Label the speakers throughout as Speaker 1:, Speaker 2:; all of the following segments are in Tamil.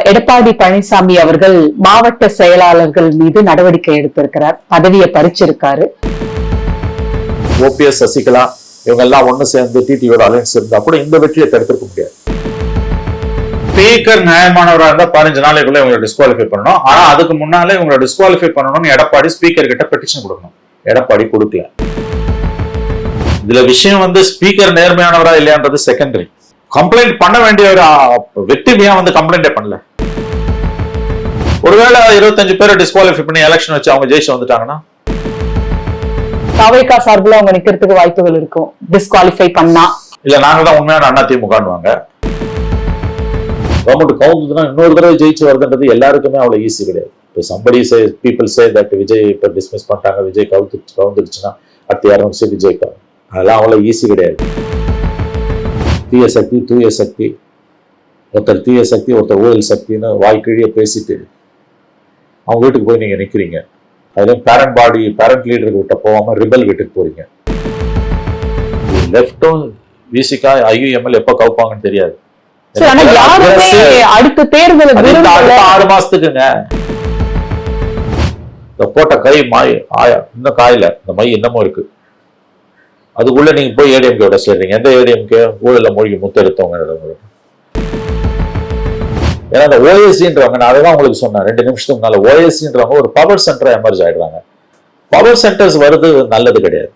Speaker 1: எடப்பாடி பழனிசாமி அவர்கள் மாவட்ட செயலாளர்கள் மீது நடவடிக்கை எடுத்திருக்கிறார். பதவியை பறிச்சிருக்காரு.
Speaker 2: ஓபிஎஸ், சசிகலா இவங்க எல்லாம் ஒண்ணு சேர்ந்து டிடிவியோட அலைன்ஸ் இருந்தா கூட இந்த வெற்றியை தடுத்திருக்க முடியாது. ஸ்பீக்கர் நியாயமானவராக இருந்தா 15 நாளைக்குள்ள இவங்களை டிஸ்குவாலிஃபை பண்ணணும். ஆனா அதுக்கு முன்னாலே இவங்களை டிஸ்குவாலிஃபை பண்ணணும்னு எடப்பாடி ஸ்பீக்கர் கிட்ட பெட்டிஷன் கொடுக்கணும். எடப்பாடி கொடுக்கல. இதுல விஷயம் ஸ்பீக்கர் நேர்மையானவரா இல்லையான்றது செகண்டரி. கம்ப்ளைண்ட் பண்ண வேண்டிய ஒரு வெற்றிமையா கம்ப்ளைண்டே பண்ணல. ஒருவேளை 25 பேரை டிஸ்குவாலிஃபை பண்ணி எலெக்ஷன் வச்சு அவங்க ஜெயிச்சு வந்துட்டாங்கன்னா
Speaker 1: தாவேகா சார்பில் அவங்க நிக்கிறதுக்கு வாய்ப்புகள் இருக்கும். டிஸ்குவாலிஃபை பண்ணா
Speaker 2: இல்ல நாங்க தான் உண்மையான அதிமுகன்னுவாங்க. கவர்மெண்ட் கவுந்துனா இன்னொரு தடவை ஜெயிச்சு வருதுன்றது எல்லாருக்குமே அவ்வளவு ஈஸி கிடையாது. இப்போ somebody say people say that Vijay இப்போ டிஸ்மிஸ் பண்ணிட்டாங்க, விஜய் கவுந்துருச்சுன்னா அடுத்து யாரும் சரி விஜய்க்கு அதெல்லாம் அவ்வளவு ஈஸி கிடையாது. தீய சக்தி தூய சக்தி, ஒருத்தர் தீய சக்தி ஒருத்தர் ஊழல் சக்தின்னு வாய்க்கிழிய பேசிட்டு அவங்க வீட்டுக்கு போய் நீங்க நிக்கிறீங்க. அதுல பேரண்ட் லீடருக்கு விட்ட போகாம ரிபல் வீட்டுக்கு போறீங்க. லெப்டும் விசிகா ஐயுஎம்எல் எப்ப கவுப்பாங்கன்னு தெரியாது.
Speaker 1: அடுத்த தேர்தல்
Speaker 2: 6 மாசத்துக்குங்க. இந்த போட்ட கை மாய் இன்னும் காயில இந்த மை இன்னமும் இருக்கு. அதுக்குள்ள நீங்க போய் ஏடிஎம்கேட சேர்றீங்க. எந்த ஏடிஎம்கே ஊழல மூழ்கி முத்தெடுத்தவங்க. ஏன்னா இந்த ஓஎஸ்சின்றவங்க, நான் அதான் உங்களுக்கு சொன்னேன் 2 நிமிஷத்துக்கு முன்னால, ஓஎஸ்சின்றவங்க ஒரு பவர் சென்டரா எமர்ஜ் ஆயிடுறாங்க. பவர் சென்டர்ஸ் வருது நல்லது கிடையாது.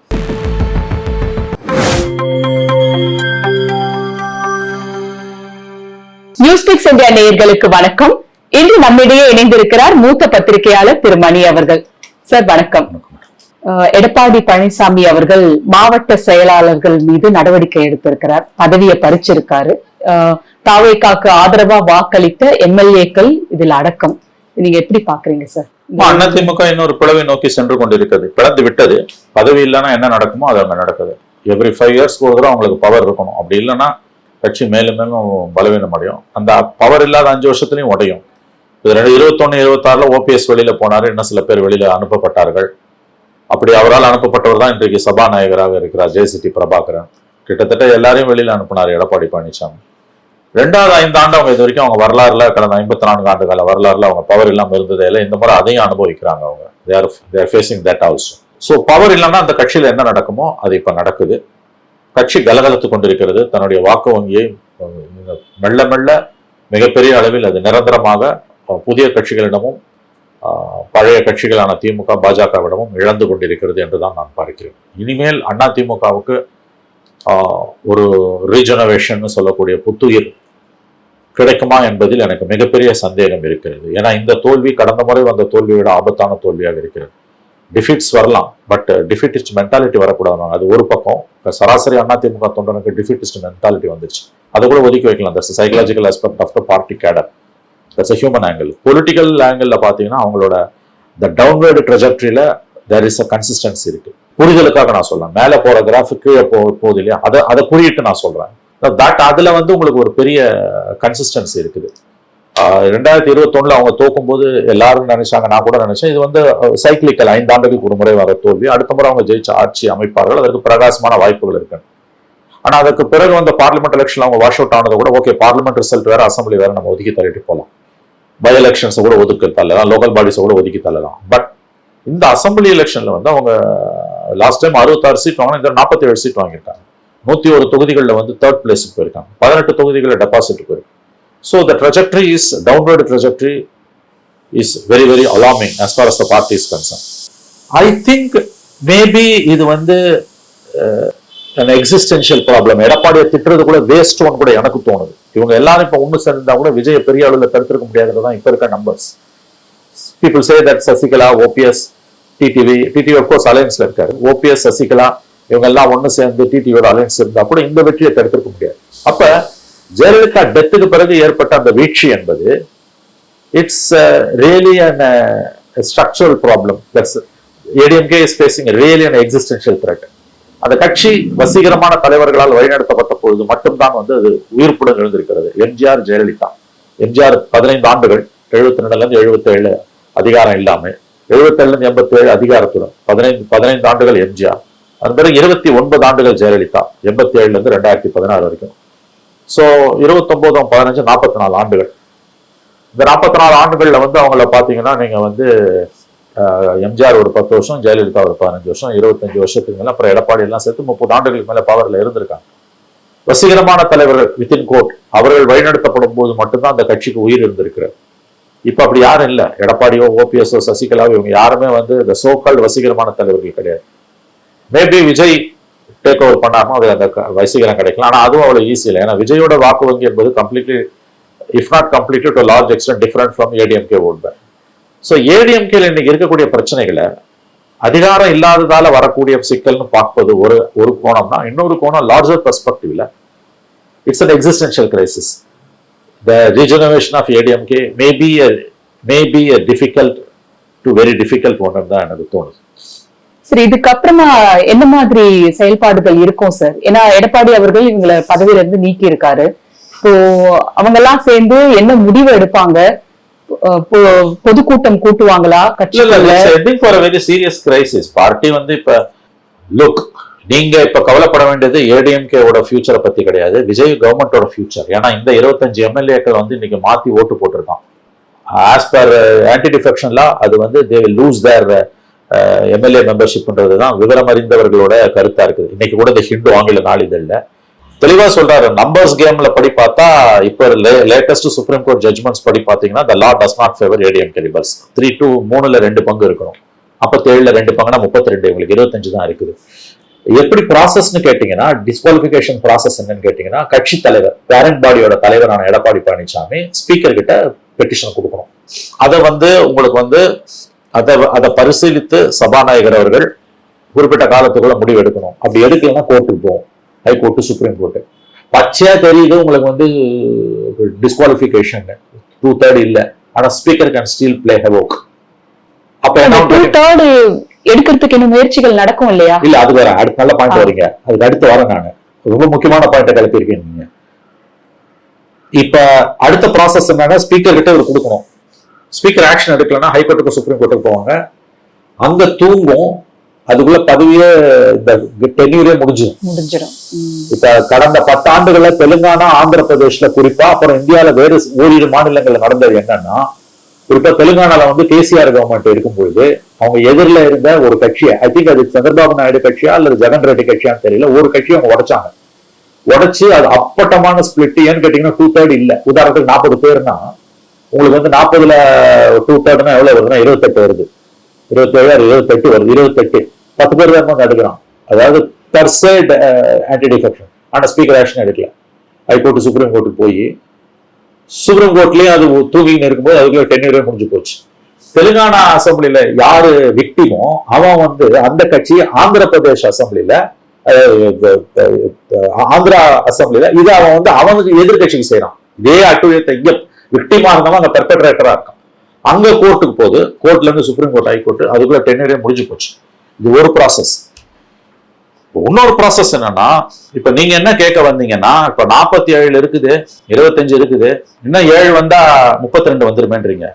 Speaker 1: நியூஸ்பிக்ஸ் இந்தியா நேயர்களுக்கு வணக்கம். இன்று நம்மிடையே இணைந்திருக்கிறார் மூத்த பத்திரிகையாளர் திரு மணி அவர்கள். சார் வணக்கம். எடப்பாடி பழனிசாமி அவர்கள் மாவட்ட செயலாளர்கள் மீது நடவடிக்கை எடுத்திருக்கிறார். பதவியை பறிச்சிருக்காரு. தாவேகாக்கு ஆதரவா வாக்களித்த எம்எல்ஏக்கள் இதில் அடக்கம். நீங்க எப்படி பாக்குறீங்க சார்?
Speaker 2: அதிமுக இன்னொரு பிளவை நோக்கி சென்று கொண்டிருக்கிறது. பிளந்து விட்டது. பதவி இல்லைன்னா என்ன நடக்குமோ அது அங்க நடக்குது. எவ்ரி 5 years ஒரு தடவை அவங்களுக்கு பவர் இருக்கணும். அப்படி இல்லைன்னா கட்சி மேலும் மேலும் பலவீனம் அடையும். அந்த பவர் இல்லாத 5 வருஷத்துலயும் உடையும். 21, 26 ஓபிஎஸ் வெளியில போனாரு. இன்னும் சில பேர் வெளியில அனுப்பப்பட்டார்கள். அப்படி அவரால் அனுப்பப்பட்டவர் தான் இன்றைக்கு சபாநாயகராக இருக்கிறார் ஜெயசிட்டி பிரபாகரன். கிட்டத்தட்ட எல்லாரையும் வெளியில அனுப்பினார் எடப்பாடி பழனிசாமி. 2வது 5 ஆண்டு அவங்க இது வரைக்கும் அவங்க வரலாறுல கடந்த 54 ஆண்டு கால வரலாறுல அவங்க பவர் இல்லாம இருந்ததே இல்லை. இந்த முறை அதையும் அனுபவிக்கிறாங்க அவங்க. they are facing that also. So power இல்லைன்னா அந்த கட்சியில என்ன நடக்குமோ அது இப்ப நடக்குது. கட்சி கலகலத்து கொண்டிருக்கிறது. தன்னுடைய வாக்கு வங்கியை மெல்ல மெல்ல மிகப்பெரிய அளவில் அது நிரந்தரமாக புதிய கட்சிகளிடமும் பழைய கட்சிகளான திமுக பாஜகவிடமும் இழந்து கொண்டிருக்கிறது என்றுதான் நான் பார்க்கிறேன். இனிமேல் அதிமுகவுக்கு ஒரு ரீஜெனரேஷன் சொல்லக்கூடிய புத்துயிர் கிடைக்குமா என்பதில் எனக்கு மிகப்பெரிய சந்தேகம் இருக்கிறது. ஏன்னா இந்த தோல்வி கடந்த முறை வந்த தோல்வியோட ஆபத்தான தோல்வியாக இருக்கிறது. டிஃபிட்ஸ் வரலாம், பட் டிஃபிட்டிஸ்ட் மென்டாலிட்டி வரக்கூடாது. அது ஒரு பக்கம். சராசரி அதிமுக தொண்டனுக்கு டிஃபிட்டிஸ்ட் மென்டாலிட்டி வந்துச்சு. அதை கூட ஒதுக்கி வைக்கலாம். That's psychological aspect of the party cadre. தட்ஸ் a human angle. Political angle பார்த்தீங்கன்னா அவங்களோட the downward trajectoryல there is a consistency இருக்கு. புரிதலுக்காக நான் சொல்றேன். மேல போற கிராஃபிக் கீழே போகுது இல்லையா, அதை குறியிட்டு நான் சொல்றேன். அதுல உங்களுக்கு ஒரு பெரிய கன்சிஸ்டன்சி இருக்குது. 2021 அவங்க தோக்கும்போது எல்லாரும் நினைச்சாங்க, நான் கூட நினைச்சேன், இது சைக்கிளிக்கல் 5 ஆண்டுகளுக்கு ஒரு முறை வர தோல்வி. அடுத்த முறை அவங்க ஜெயிச்சு ஆட்சி அமைப்பார்கள். அதற்கு பிரகாசமான வாய்ப்புகள் இருக்கு. ஆனா அதுக்கு பிறகு பார்லிமெண்ட் எலெக்ஷன் அவங்க வாஷ் அவுட் ஆனதை கூட ஓகே, பார்லிமெண்ட் ரிசல்ட் வேற, அசம்பிளி வேற, நம்ம ஒதுக்கி தள்ளிட்டு போகலாம். பை எலெக்ஷன்ஸை கூட ஒதுக்கி தள்ளலாம், லோக்கல் பாடிஸை கூட ஒதுக்கி தள்ளலாம். பட் இந்த அசம்பிளி எலெக்ஷன்ல அவங்க லாஸ்ட் டைம் 66 சீட் வாங்கினா இந்த 47 சீட் வாங்கியிருக்காங்க. 101 தொகுதிகளில் 3rd பிளேஸுக்கு போயிருக்காங்க. 18 தொகுதிகளில் டெபாசிட் போயிருக்கு. So the trajectory is downward trajectory is very very alarming as far as the party is concerned. I think maybe இது an existential problem. எடப்பாடியை திட்டுறது கூட வேஸ்ட் ஒன் கூட எனக்கு தோணுது. இவங்க எல்லாரும் இப்ப ஒண்ணு சேர்ந்தா கூட விஜய பெரிய அளவில் தடுத்திருக்க முடியாதுதான் இப்ப இருக்க numbers. People say that Sasikala, OPS, TTV of course அலையன்ஸ்ல இருக்காரு. ஓபிஎஸ், சசிகலா இவங்க எல்லாம் ஒண்ணு சேர்ந்து டிடிவியோட அலையன்ஸ் இருந்தா கூட இந்த வெற்றியை தடுத்திருக்க முடியாது. அப்ப ஜெயலலிதா டெத்துக்கு பிறகு ஏற்பட்ட அந்த வீழ்ச்சி என்பது it's really an structural problem. ADMK is facing really an existential threat. அந்த கட்சி வசீகரமான தலைவர்களால் வழிநடத்தப்பட்ட பொழுது மட்டும்தான் அது உயிர்ப்புடன் எழுந்திருக்கிறது. எம்ஜிஆர், ஜெயலலிதா. எம்ஜிஆர் 15 ஆண்டுகள் 72 77 அதிகாரம் இல்லாம, 77 87 அதிகாரத்துடன் 15 ஆண்டுகள் எம்ஜிஆர். அது பிறகு 29 ஆண்டுகள் ஜெயலலிதா, 87 2016 வரைக்கும். ஸோ 29, 15, 44 ஆண்டுகள். இந்த 44 ஆண்டுகள்ல வந்து அவங்கள பாத்தீங்கன்னா நீங்க வந்து எம்ஜிஆர் ஒரு 10 வருஷம், ஜெயலலிதா ஒரு 15 வருஷம், 25 வருஷத்துக்கு மேல, அப்புறம் எடப்பாடி எல்லாம் சேர்த்து 30 ஆண்டுகளுக்கு மேல பவர்ல இருந்திருக்காங்க. வசீகரமான தலைவர்கள் வித்தின் கோட் அவர்கள் வழிநடத்தப்படும் போது மட்டும்தான் அந்த கட்சிக்கு உயிர் இருந்திருக்கிறது. இப்ப அப்படி யாரும் இல்ல. எடப்பாடியோ, ஓபிஎஸ்ஓ, சசிகலாவோ இவங்க யாருமே வந்து இந்த சோக்கால் வசீகரமான தலைவர்கள் கிடையாது. மேபி விஜய் டேக் ஓவர் பண்ணாருன்னா அது அந்த வசீகரம் கிடைக்கலாம். ஆனா அதுவும் அவ்வளவு ஈஸி இல்லை. ஏன்னா விஜயோட வாக்கு வங்கி என்பது completely, if not completely to large extent different from ADMK vote bank. So ஏடிஎம்கேல இன்னைக்கு இருக்கக்கூடிய பிரச்சனைகளை அதிகாரம் இல்லாததால வரக்கூடிய சிக்கல்னு பார்ப்பது ஒரு கோணம்னா, இன்னொரு கோணம் லார்ஜர் பெர்ஸ்பெக்டிவ்ல it's an existential crisis. The regeneration of ADMK may be a difficult to very difficult one தான் எனக்கு தோணுது.
Speaker 1: சரி, இதுக்கப்புறமா என்ன மாதிரி செயல்பாடுகள் இருக்கும் சார்? ஏன்னா எடப்பாடி அவர்கள் இவங்களை பதவியில இருந்து நீக்கி இருக்காரு. இப்போ அவங்க எல்லாம் சேர்ந்து என்ன முடிவு எடுப்பாங்க? பொதுக்கூட்டம் கூட்டுவாங்களா?
Speaker 2: Very serious crisis. பார்ட்டி வந்து இப்ப லுக், நீங்க இப்ப கவலைப்பட வேண்டியது ஏடிஎம்கேவோட ஃபியூச்சரை பத்தி கிடையாது, விஜய் கவர்மெண்டோட ஃபியூச்சர். ஏன்னா இந்த 25 எம்எல்ஏக்கள் வந்து இன்னைக்கு மாத்தி ஓட்டு போட்டிருக்கான். ஆஸ் பர் ஆன்டி டிஃபெக்ஷன்ல அது வந்து they will lose their MLA மெம்பர்ஷிப்ன்றதுதான் விவரம் அறிந்தவர்களோட கருத்தா இருக்குது. இன்னைக்கு கூட இந்த ஹிந்து ஆங்கில நாளிதழ்ல தெளிவா சொல்றாரு. நம்பர்ஸ் கேம்ல படி பார்த்தா இப்ப லேட்டஸ்ட் சுப்ரீம் கோர்ட் ஜட்மெண்ட்ஸ் படி பாத்தீங்கன்னா the law does not favor ADMK rebels. 3-2-3ல 2 பங்கு இருக்கணும். 57ல 2 பங்குனா 32, இவங்களுக்கு 25 தான் இருக்குது. எப்படி ப்ராசஸ்ன்னு கேட்டீங்கன்னா, டிஸ்குவாலிபிகேஷன் ப்ராசஸ் என்னன்னு கேட்டீங்கன்னா, கட்சி தலைவர் பேரண்ட் பாடியோட தலைவரான எடப்பாடி பழனிசாமி ஸ்பீக்கர் கிட்ட பெட்டிஷன் கொடுக்கணும். அதை வந்து உங்களுக்கு வந்து அதை பரிசீலித்து சபாநாயகர் அவர்கள் குறிப்பிட்ட காலத்துக்குள்ள முடிவு எடுக்கணும். அப்படி எடுக்கலன்னா கோர்ட்டுக்கு போகும், ஹைகோர்ட்டு, சுப்ரீம் கோர்ட்டு. பச்சையா தெரியுது உங்களுக்கு வந்து டிஸ்குவாலிபிகேஷன் 2/3 இல்ல, ஆனா ஸ்பீக்கர் கேன் ஸ்டில் பிளே ஹெவோக். அப்ப
Speaker 1: 2/3 எடுக்கிறதுக்கு என்ன முயற்சிகள் நடக்கும் இல்லையா?
Speaker 2: இல்ல, அது வேற. அடுத்த நல்ல பாயிண்ட் வரீங்க, அதுக்கு அடுத்து வரேன். நான் ரொம்ப முக்கியமான பாயிண்ட கிளப்பியிருக்கேன். நீங்க இப்ப அடுத்த ப்ராசஸ் என்னன்னா, ஸ்பீக்கர் கிட்ட ஒரு கொடுக்கணும். ஸ்பீக்கர் ஆக்ஷன் எடுக்கலன்னா ஹைகோர்ட்டுக்கு, சுப்ரீம் கோர்ட்டுக்கு போவாங்க. அங்க தூங்கும். அதுக்குள்ள பதவியே இந்த டென்யூரே முடிஞ்சிடும். இப்ப கடந்த 10 ஆண்டுகள்ல தெலுங்கானா, ஆந்திர பிரதேஷ்ல குறிப்பா, அப்புறம் இந்தியாவில வேறு ஓரிரு மாநிலங்கள்ல நடந்தது என்னன்னா, குறிப்பா தெலுங்கானால வந்து கேசிஆர் கவர்மெண்ட் இருக்கும்பொழுது அவங்க எதிரில இருந்த ஒரு கட்சியை, ஐ திங்க் அது சந்திரபாபு நாயுடு கட்சியா அல்லது ஜெகன் ரெட்டி கட்சியான்னு தெரியல, ஒரு கட்சியை அவங்க உடைச்சாங்க. உடைச்சு அது அப்பட்டமான ஸ்பிளிட். ஏன்னு கேட்டீங்கன்னா 2/3 இல்ல. உதாரணத்துக்கு 40 பேர்னா உங்களுக்கு வந்து 40ல 2/3 எவ்வளவு வருதுன்னா 28 வருது. 27 28 வருது. 28 10 பேர் தான் எடுக்கிறான். அதாவது பர்சைட் ஆன்டி டிஃபெக்ஷன். ஆனா ஸ்பீக்கர் ஆக்ஷன் எடுக்கல. ஹைகோர்ட்டு, சுப்ரீம் கோர்ட்டுக்கு போய் சுப்ரீம் கோர்ட்லயும் அது தூங்கின்னு இருக்கும்போது அதுக்குள்ள டென்யூரே முடிஞ்சு போச்சு. தெலுங்கானா அசம்பிளில யாரு விக்டிமோ அவன் வந்து அந்த கட்சி ஆந்திர பிரதேஷ் அசம்பிளில, ஆந்திரா அசம்பிளில இது அவன் வந்து அவனுக்கு எதிர்கட்சிக்கு செய்யறான். இதே அட்டுழியத்தை இங்க விக்டிமா இருந்தவன் அங்க பெர்பெட்ரேட்டரா இருக்கான். அங்க கோர்ட்டுக்கு போகுது. கோர்ட்ல இருந்து சுப்ரீம் கோர்ட், ஹைகோர்ட், அதுக்குள்ள டென்யூரே முடிஞ்சு போச்சு. இது ஒரு ப்ராசஸ். இன்னொரு ப்ராசஸ் என்னன்னா, இப்ப நீங்க என்ன கேட்க வந்தீங்கன்னா, இப்ப 47 இருக்குது, 25 இருக்குது, இன்னும் 7 வந்தா 32 வந்துருமேன்றீங்க.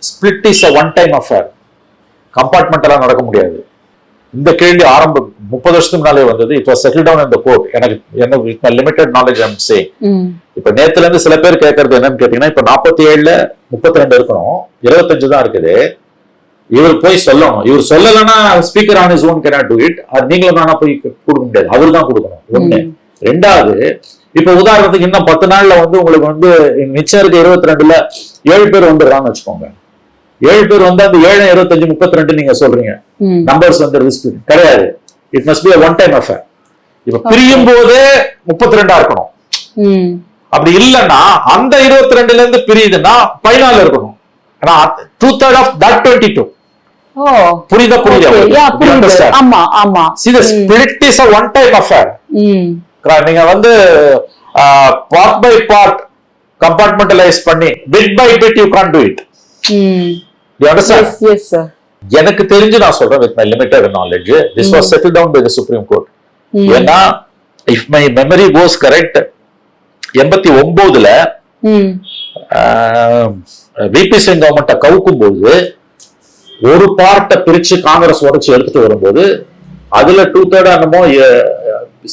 Speaker 2: Split is a one time affair. கம்பார்ட்மெண்டலா நடக்க முடியாது. இந்த கேள்வி ஆரம்பம் 30 வருஷத்துக்கு முன்னாலே வந்தது. இப்போ செட்டில் டவுன் இந்த கோர்ட். எனக்கு லிமிடெட் நாலேஜ் ஐம் சேயிங். இப்ப நேத்துல இருந்து சில பேர் கேட்கறது என்னன்னு கேட்டீங்கன்னா, இப்ப 47ல 32 இருக்கணும், 25 தான் இருக்குது. இவர் போய் சொல்லணும். இவர் சொல்லலன்னா speaker on his own cannot do it. அது நீங்களும் நானா போய் கொடுக்க முடியாது, அவரு தான் கொடுக்கணும். ஒண்ணு. ரெண்டாவது, இப்ப உதாரணத்துக்கு இன்னும் 10 நாள்ல வந்து உங்களுக்கு வந்து மிச்சம் இருக்க 22ல 7 பேர் வந்துடுறான்னு வச்சுக்கோங்க. 7 பேர் வந்து அந்த 7 25 32 நீங்க சொல்றீங்க. நம்பர்ஸ் வந்து ரிஸ்க் கிடையாது. It must be a one time affair. இப்ப பிரியும் போதே 32 இருக்கணும். அப்படி இல்லைன்னா அந்த 22ல இருந்து பிரியுதுன்னா 14 இருக்கணும். ஆனா 2/3 of that 22. புரியுதா?
Speaker 1: ஆமா ஆமா.
Speaker 2: See, the split is a one time affair. நீங்க வந்து part by part compartmentalize பண்ணி bit by bit you can't do it. You understand?
Speaker 1: Yes sir.
Speaker 2: எனக்கு தெரிஞ்சு நான் சொல்றேன், with my limited knowledge, this was settled down by the Supreme Court. ஏன்னா if my memory goes correct, 89ல விபி சிங் கவர்மெண்ட்டை கவுக்கும் போது ஒரு பார்ட்டை பிரிச்சு காங்கிரஸ் உடைச்சு எடுத்துட்டு வரும்போது அதுல 2/3 என்னமோ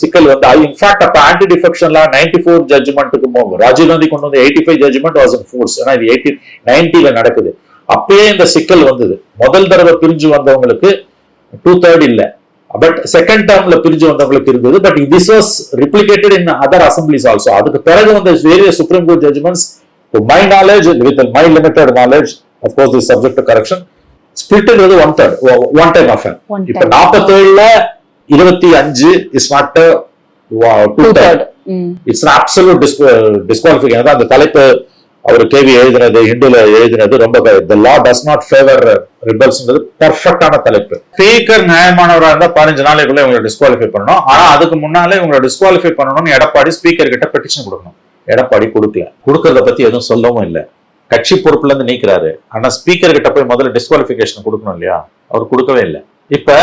Speaker 2: சிக்கல் வந்து இன்ஃபேக்ட் அப்ப ஆன்டி டிஃபெக்ஷன்ல 94 ஜட்ஜ்மெண்ட்டுக்கு ராஜீவ் காந்தி கொண்டு வந்து 85 ஜட்ஜ்மெண்ட் வாஸ் இன் ஃபோர்ஸ். ஏன்னா இது 90ல நடக்குது. அப்பயே இந்த சிக்கல் வந்தது. முதல் தடவை பிரிஞ்சு வந்தவங்களுக்கு 2/3 இல்ல, பட் செகண்ட் டேர்ம்ல பிரிஞ்சு வந்தவங்களுக்கு இருந்தது. But this was replicated in other assemblies also. அதுக்கு பிறகு வந்த various supreme court judgments, to my knowledge, with my limited knowledge, of course this subject to correction, ஸ்பிளிட்ங்கிறது 1/3 ஒன் டைம் ஆஃபன். இப்ப 47ல 25 is not 2/3. It's an absolute disqualification. அந்த தலைப்பு அவர் கேவி எழுதினது, ஹிந்துல எழுதினது ரொம்ப the law does not favor rebelsன்றது பெர்ஃபெக்ட்டான தலைப்பு. ஸ்பீக்கர் நியாயமானவராக இருந்தா 15 நாளைக்குள்ள இவங்களை டிஸ்குவாலிஃபை பண்ணணும். ஆனா அதுக்கு முன்னாலே இவங்களை டிஸ்குவாலிஃபை பண்ணணும்னு எடப்பாடி ஸ்பீக்கர் கிட்ட பெட்டிஷன் கொடுக்கணும். எடப்பாடி கொடுக்கறத பத்தி எதுவும் சொல்லவும் இல்லை. கட்சி பொறுப்புல இருந்து நீக்கிறாரு. ஆனா ஸ்பீக்கர் கிட்ட போய் முதல்ல டிஸ்குவாலிஃபிகேஷன் கொடுக்கணும் இல்லையா? அவர் கொடுக்கவே இல்லை. இப்ப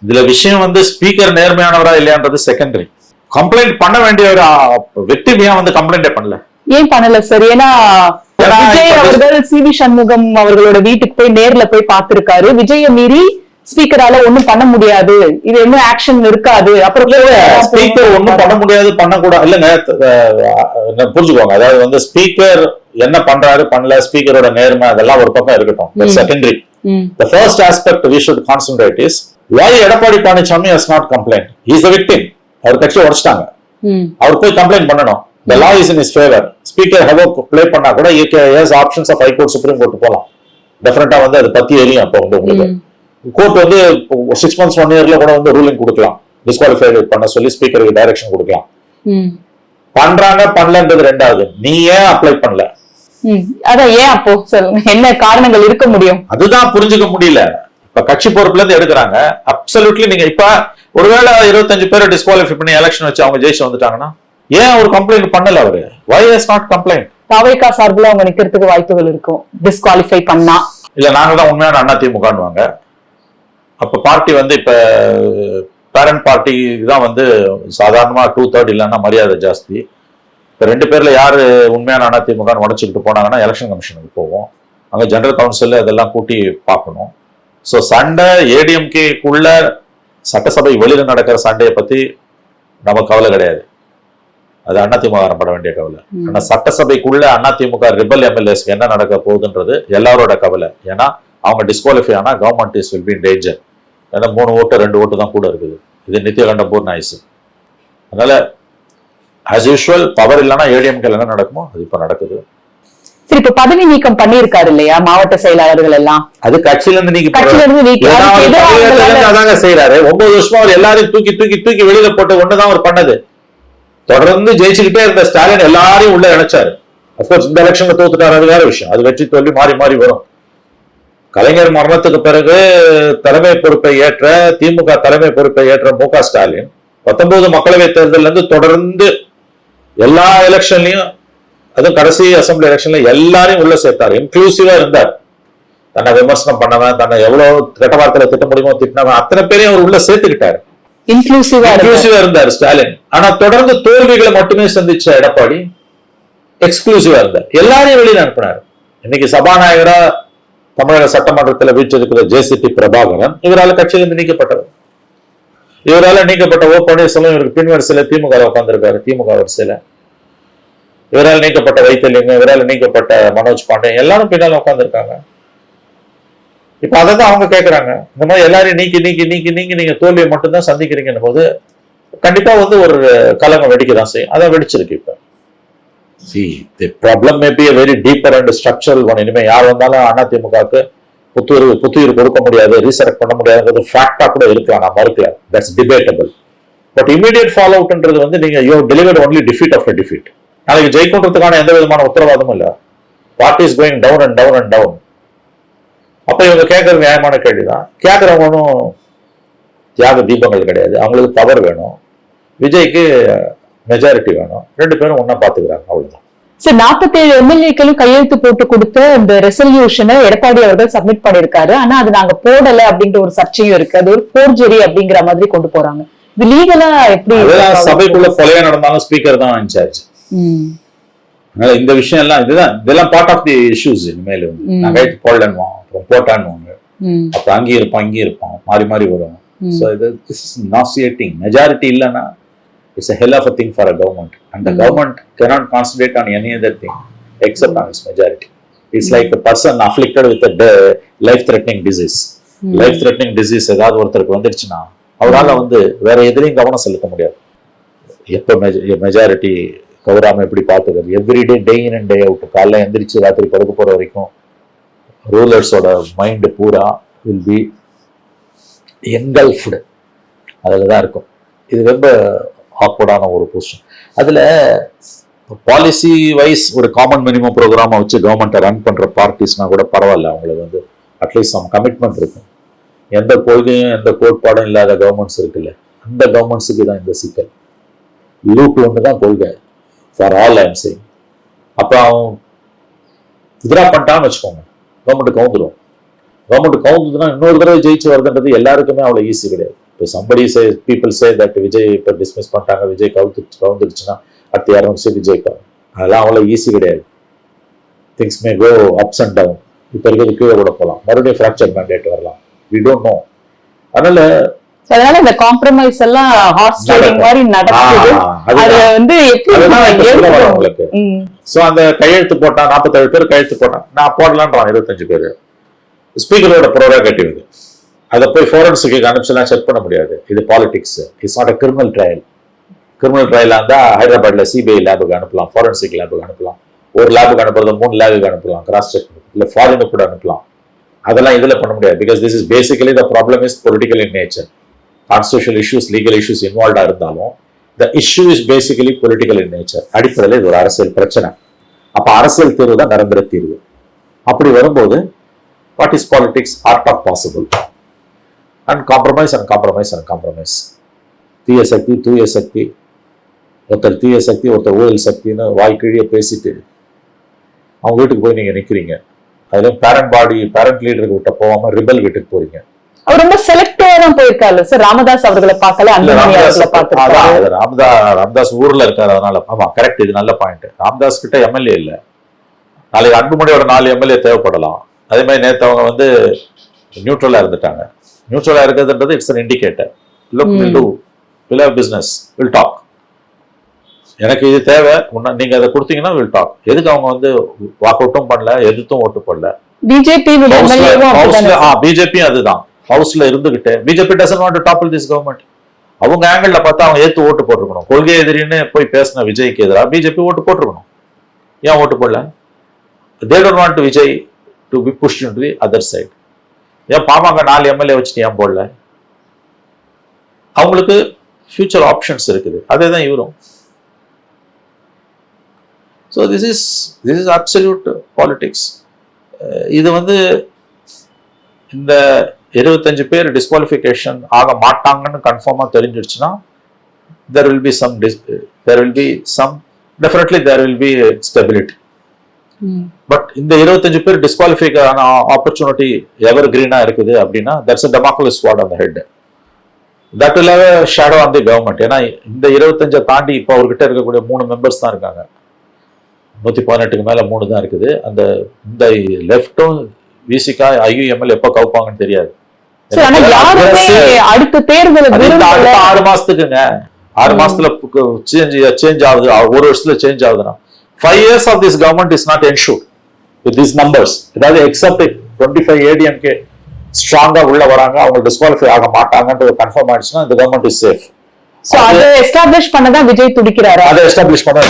Speaker 2: இதுல விஷயம் வந்து ஸ்பீக்கர் நேர்மையானவரா இல்லையான்றது செகண்டரி. கம்ப்ளைண்ட் பண்ண வேண்டிய ஒரு வெற்றிமையா வந்து கம்ப்ளைண்டே பண்ணல.
Speaker 1: ஏன் பண்ணல சார்? ஏன்னா விஜய் அவர்கள் சி.வி. சண்முகம் அவர்களோட வீட்டுக்கு போய் நேர்ல போய் பார்த்திருக்காரு. விஜய மீறி ஸ்பீக்கரால ஒண்ணும் பண்ண முடியாது, இது இன்னும் ஆக்ஷன் இருக்காது. அப்புறம்
Speaker 2: ஸ்பீக்கர் ஒண்ணும் பண்ண முடியாது, பண்ணக்கூடாது இல்லங்க, புரிஞ்சுக்கோங்க. அதாவது வந்து ஸ்பீக்கர் என்ன பண்றாரு பண்ணல, ஸ்பீக்கரோட நேர்மை அதெல்லாம் ஒரு பக்கம் இருக்கட்டும், secondary. The first aspect we should concentrate is why Edappadi Palaniswami has not complained. He is the victim. அவர் கட்சியை உடைச்சிட்டாங்க, அவர் போய் கம்ப்ளைண்ட் பண்ணணும். The law is in his favor. Speaker ஹவோ ப்ளே பண்ணா கூட has options of high court, supreme court போலாம். டெஃபினட்டா வந்து அது பத்தி எரியும். அப்போ வந்து உங்களுக்கு கோர்ட் வந்து 6 months 1 yearல கூட வந்து ரூலிங் கொடுக்கலாம், டிஸ்குவாலிஃபை பண்ண சொல்லி ஸ்பீக்கருக்கு டைரக்ஷன் கொடுக்கலாம். பண்றாங்க பண்ணலன்றது ரெண்டாவது. நீ ஏன் அப்ளை பண்ணல?
Speaker 1: அதான் ஏன் அப்போ என்ன காரணங்கள் இருக்க முடியும்? அதுதான்
Speaker 2: புரிஞ்சுக்க முடியல. இப்ப கட்சி பொறுப்புல இருந்து எடுக்கிறாங்க. அப்சல்யூட்லி நீங்க இப்ப ஒருவேளை 25 பேரை டிஸ்குவாலிஃபை பண்ணி எலெக்ஷன் வச்சு அவங்க ஜெயிச்சு வந்துட்டாங்கன்னா ஏன் ஒரு கம்ப்ளைண்ட் பண்ணல அவரு? why has not complained?
Speaker 1: தாவேகா சார்பில் அவங்க நிக்கிறதுக்கு வாய்ப்புகள் இருக்கும் டிஸ்குவாலிஃபை பண்ணா.
Speaker 2: இல்ல நாங்க தான் உண்மையான அதிமுகன்னுவாங்க. அப்ப பார்ட்டி வந்து இப்ப பேரண்ட் பார்ட்டி தான் வந்து சாதாரணமா 2/3 இல்லைன்னா மரியாதை ஜாஸ்தி. இப்ப 2 பேர்ல யாரு உண்மையான அதிமுக உடைச்சுக்கிட்டு போனாங்கன்னா எலெக்ஷன் கமிஷனுக்கு போவோம். அங்க ஜெனரல் கவுன்சில் இதெல்லாம் கூட்டி பார்க்கணும். ஸோ சண்டை ஏடிஎம்கேக்குள்ள சட்டசபை வெளியில நடக்கிற சண்டையை பத்தி நமக்கு கவலை கிடையாது. அது அதிமுக பட வேண்டிய கவலை. ஆனா சட்டசபைக்குள்ள அதிமுக ரிபல் எம்எல்ஏஸ்க்கு என்ன நடக்க போகுதுன்றது எல்லாரோட கவலை. ஏன்னா அவங்க டிஸ்குவாலிஃபை ஆனா government is will be in danger. ஏன்னா 3 ஓட்டு 2 ஓட்டு தான் கூட இருக்குது. இது நித்தியகண்ட பூர்ண ஆயுசு. அதனால ஆஸ் யூஷுவல் பவர் இல்லைன்னா ஏடிஎம்கே என்ன நடக்குமோ அது இப்ப நடக்குது.
Speaker 1: சரி, இப்ப பதவி நீக்கம் பண்ணிருக்காரு இல்லையா மாவட்ட செயலாளர்கள் எல்லாம்? அது
Speaker 2: கட்சியில இருந்து அதாங்க செய்யறாரு. 9 வருஷமா அவர் எல்லாரையும் தூக்கி தூக்கி தூக்கி வெளியில போட்டு ஒண்ணுதான் அவர் பண்ணது. தொடர்ந்து ஜெயிச்சுக்கிட்டே இருந்த ஸ்டாலின் எல்லாரையும் உள்ள இணைச்சாரு. அப்கோர்ஸ் இந்த எலெக்ஷன்ல தோத்துட்டாரு, அது வேற விஷயம். அது வெற்றி தோல்வி மாறி மாறி வரும். கலைஞர் மரணத்துக்கு பிறகு தலைமை பொறுப்பை ஏற்ற திமுக தலைமை பொறுப்பை ஏற்ற மு.க. ஸ்டாலின் 19 மக்களவை தேர்தல் இருந்து தொடர்ந்து எல்லா எலெக்ஷன்லயும், அதுவும் கடைசி அசம்பிளி எலெக்ஷன்ல எல்லாரையும் உள்ள சேர்த்தாரு. இன்க்ளூசிவா இருந்தார். தன்னை விமர்சனம் பண்ணவன், தன்னை எவ்வளவு கெட்ட வார்த்தையில திட்ட முடியுமோ திட்டினவன் அத்தனை பேரையும் அவர் உள்ள சேர்த்துக்கிட்டாரு. இன்க்ளூசிவா இருந்தார் ஸ்டாலின். ஆனா தொடர்ந்து தோல்விகளை மட்டுமே சந்திச்ச எடப்பாடி எக்ஸ்க்ளூசிவா இருந்தார். எல்லாரையும் வெளியில அனுப்பினார். இன்னைக்கு சபாநாயகரா தமிழக சட்டமன்றத்தில் வீற்றிருக்கிற ஜே.சி.டி. பிரபாகரன் இவரால் கட்சியிலிருந்து நீக்கப்பட்டவர். இவரால் நீக்கப்பட்ட ஓ பன்னீர்செல்வம் இவருக்கு பின் வரிசையில திமுக உட்கார்ந்திருக்காரு. திமுக வரிசையில இவரால் நீக்கப்பட்ட வைத்தியலிங்கம், இவரால் நீக்கப்பட்ட மனோஜ் பாண்டே எல்லாரும் பின்னால உட்கார்ந்துருக்காங்க. இப்ப அதை தான் அவங்க கேட்கறாங்க. இந்த மாதிரி எல்லாரையும் நீக்கி நீக்கி நீக்கி நீக்கி நீங்க தோல்வியை மட்டும்தான் சந்திக்கிறீங்கன்னு போது கண்டிப்பா வந்து ஒரு கலங்கம் வெடிக்கதான் செய்யும். அதான் வெடிச்சிருக்கு. இப்ப See, the problem may be a very deeper and structural one. இனிமே யார் வந்தாலும் அதிமுகவுக்கு புத்துயிர் கொடுக்க முடியாது, ரீசெலக்ட் பண்ண முடியாதுங்கிறது ஃபேக்டா கூட இருக்கலாம், நான் மறுக்கல. That's debatable. But immediate follow அவுட்ன்றது வந்து நீங்க you delivered only defeat after defeat. நாளைக்கு ஜெயிக்கொண்டதுக்கான எந்த விதமான உத்தரவாதமும் இல்லை. Party is going down and down and down. அப்ப இவங்க கேட்கறது நியாயமான கேள்விதான். கேட்கறவங்களும் தியாக தீபங்கள் கிடையாது. அவங்களுக்கு பவர் வேணும், விஜய்க்கு மெஜாரிட்டி வேணும். 2 பேரும் ஒன்னா பாத்துக்கிறாங்க, அவ்வளவுதான்.
Speaker 1: சார், 47 எம்எல்ஏக்களும் கையெழுத்து போட்டு கொடுத்த இந்த ரெசல்யூஷனை எடப்பாடி அவர்கள் சப்மிட் பண்ணிருக்காரு. ஆனா அது நாங்க போடல அப்படின்ற ஒரு சர்ச்சையும் இருக்கு. அது ஒரு போர்ஜரி அப்படிங்கிற மாதிரி கொண்டு போறாங்க. இது லீகலா எப்படி?
Speaker 2: சபைக்குள்ள கொலையா நடந்தாலும் ஸ்பீக்கர் தான் இன்சார்ஜ். அதனால இந்த விஷயம் எல்லாம் இதெல்லாம் பார்ட் ஆஃப் தி இஷ்யூஸ். இனிமேல் வந்து நான் கைட்டு போடலன்னுவோம், அப்புறம் போட்டான்னுவாங்க, அப்புறம் அங்கேயும் இருப்பான் இங்கேயும் இருப்பான், மாறி மாறி வரும். ஸோ இது நாசியேட்டிங். மெஜாரிட்டி இல்லைன்னா It's a hell of a thing for a government. And the government cannot concentrate on any other thing except on its majority. It's like a person afflicted with a life-threatening disease. Life-threatening disease ஏதாவது ஒருத்தருக்கு வந்துருச்சுன்னா அவரால் வந்து வேற எதுலையும் கவனம் செலுத்த முடியாது. எப்போ மெஜாரிட்டி கவராம எப்படி பார்த்துக்கிறது, everyday day in and day out, காலைல எந்திரிச்சு ராத்திரி படுக்க போற வரைக்கும் ரூலர்ஸோட மைண்டு பூரா வில் பி என்கல்ஃப்டு அதில் தான் இருக்கும். இது ரொம்ப ஆக்வர்டான ஒரு பொசிஷன். அதில் பாலிசி வைஸ் ஒரு காமன் மினிமம் ப்ரோக்ராமை வச்சு கவர்மெண்ட்டை ரன் பண்ணுற பார்ட்டிஸ்னா கூட பரவாயில்ல, அவங்களுக்கு வந்து அட்லீஸ்ட் சம் கமிட்மெண்ட் இருக்கும். எந்த கொள்கையும் எந்த கோட்பாடும் இல்லாத கவர்மெண்ட்ஸ் இருக்குல்ல, அந்த கவர்மெண்ட்ஸுக்கு தான் இந்த சிக்கல். லூட் ஒன்று தான் கொள்கை ஃபார் ஆல் ஐம் சேயிங். அப்போ அவன் வித்ரா பண்ணிட்டான்னு வச்சுக்கோங்க, கவர்மெண்ட் கவுந்துடும். கவர்மெண்ட் கவுந்துதுன்னா இன்னொரு தடவை ஜெயிச்சு வருதுன்றது எல்லாருக்குமே அவ்வளோ ஈஸி கிடையாது. இப்போ somebody say people say that Vijay இப்போ டிஸ்மிஸ் பண்ணிட்டாங்க, விஜய் கவுந்துருச்சுன்னா அடுத்து யாரும் விஜய் அதெல்லாம் அவ்வளோ ஈஸி கிடையாது. Things may go ups and down. இப்போ இருக்கிறது கீழே கூட போகலாம், மறுபடியும் ஃப்ராக்சர் மேண்டேட் வரலாம். We don't know.
Speaker 1: அதனால இந்த காம்ப்ரமைஸ் எல்லாம் ஹார்ஸ் ட்ரேடிங் மாதிரி நடக்குது. அது வந்து எப்படி
Speaker 2: உங்களுக்கு சோ அந்த கையெழுத்து போட்டா 47 பேர் கையெழுத்து போட்டான், நான் போடலான்றான் 25 பேர். ஸ்பீக்கரோட ப்ரோரோகேட்டிவ் இது. அதை போய் ஃபோரன்சிக்கு அனுப்பிச்சுலாம் செக் பண்ண முடியாது. இது politics, it's not a criminal trial. Criminal ட்ரையலா இருந்தா ஹைதராபாத்ல சிபிஐ லேபுக்கு அனுப்பலாம், ஃபோரன்சிக் லேபுக்கு அனுப்பலாம். ஒரு லேபுக்கு அனுப்புறது 3 லேபுக்கு அனுப்பலாம், கிராஸ் செக் இல்ல ஃபாரினுக்கு கூட அனுப்பலாம். அதெல்லாம் இதுல பண்ண முடியாது. Because this is basically the problem is political in nature. Constitutional issues, legal issues இன்வால்வ்டா இருந்தாலும் the issue is basically political in nature. அடிப்படையில் இது ஒரு அரசியல் பிரச்சனை. அப்ப அரசியல் தீர்வு தான் நிரந்தர தீர்வு. அப்படி வரும்போது what is politics? Art of possible and compromise and compromise and compromise. தீய சக்தி, தூய சக்தி, ஒருத்தர் தீய சக்தி ஒருத்தர் ஊழல் சக்தின்னு வாய்க்கீழிய பேசிட்டு அவங்க வீட்டுக்கு போய் நீங்க நிக்கிறீங்க. அதுல பேரண்ட் லீடருக்கு விட்ட போகாம ரிபல் வீட்டுக்கு போறீங்க.
Speaker 1: அவர் ரொம்ப செலக்டிவா தான் போயிருக்காரு சார். ராமதாஸ் அவர்களை பார்க்கல,
Speaker 2: ராமதாஸ் ஊர்ல இருக்காரு, அதனால. ஆமா, கரெக்ட், இது நல்ல பாயிண்ட். ராமதாஸ் கிட்ட எம்எல்ஏ இல்ல. நாளைக்கு அன்புமணியோட 4 எம்எல்ஏ தேவைப்படலாம். அதே மாதிரி நேற்று அவங்க வந்து நியூட்ரலா இருந்துட்டாங்க. நியூட்ரலா இருக்கிறதுன்றது it's an indicator. Look, will do, will have business, will talk. எனக்கு இது தேவை, நீங்க அதை கொடுத்தீங்கன்னா வில் டாக். எதுக்கு அவங்க வந்து வாக் அவுட்டும் பண்ணல, எதிர்த்தும் ஓட்டு போடல. பிஜேபி அதுதான் ஹவுஸ்ல இருந்துகிட்டு BJP doesn't want to topple this government. அவங்க ஆங்கிள் பார்த்தா அவங்க ஏத்து ஓட்டு போட்டிருக்கணும். கொள்கை எதிரின்னு போய் பேசின விஜய்க்கு எதிராக பிஜேபி ஓட்டு போட்டிருக்கணும். ஏன் ஓட்டு போடல? They don't want Vijay to be pushed into the other side. ஏன் பாமக 4 எம்எல்ஏ வச்சுட்டு ஏன் போடல? அவங்களுக்கு ஃபியூச்சர் ஆப்ஷன்ஸ் இருக்குது. அதே தான் இவரும். So this is absolute politics. இது வந்து இந்த 25 பேர் டிஸ்குவாலிஃபிகேஷன் ஆக மாட்டாங்கன்னு கன்ஃபார்மா தெரிஞ்சிடுச்சுன்னா there will be some definitely there will be stability. But இந்த 25 பேர் டிஸ்குவாலிஃபை ஆன ஆப்பர்ச்சுனிட்டி எவர் கிரீனா இருக்குது அப்படின்னா that's a Damocles sword on the head. That will have a shadow on the government. ஏன்னா இந்த 25 தாண்டி இப்போ அவர்கிட்ட இருக்கக்கூடிய 3 மெம்பர்ஸ் தான் இருக்காங்க. 118க்கு மேல 3 தான் இருக்குது. அந்த இந்த லெஃப்டும் விசிகா ஐயுஎம்எல் எப்ப கவுப்பாங்கன்னு தெரியாது.
Speaker 1: அடுத்த தேர்தல்
Speaker 2: 6 மாசத்துக்குங்க. 6 மாசத்துல சேஞ்ச் ஆகுது, 1 வருஷத்துல சேஞ்ச் ஆகுதுன்னா 5 years of this government is not ensured with these numbers. அதாவது எக்ஸப்ட் 25 ADMK ஸ்ட்ராங்கா உள்ள வராங்க, அவங்க டிஸ்குவாலிஃபை ஆக மாட்டாங்கன்றது கன்ஃபார்ம் ஆயிடுச்சுன்னா இந்த கவர்மெண்ட் இஸ் சேஃப்.
Speaker 1: சோ அதை எஸ்டாப்லிஷ் பண்ணதான் விஜய் துடிக்கிறாரு.
Speaker 2: அதை எஸ்டாப்லிஷ் பண்ண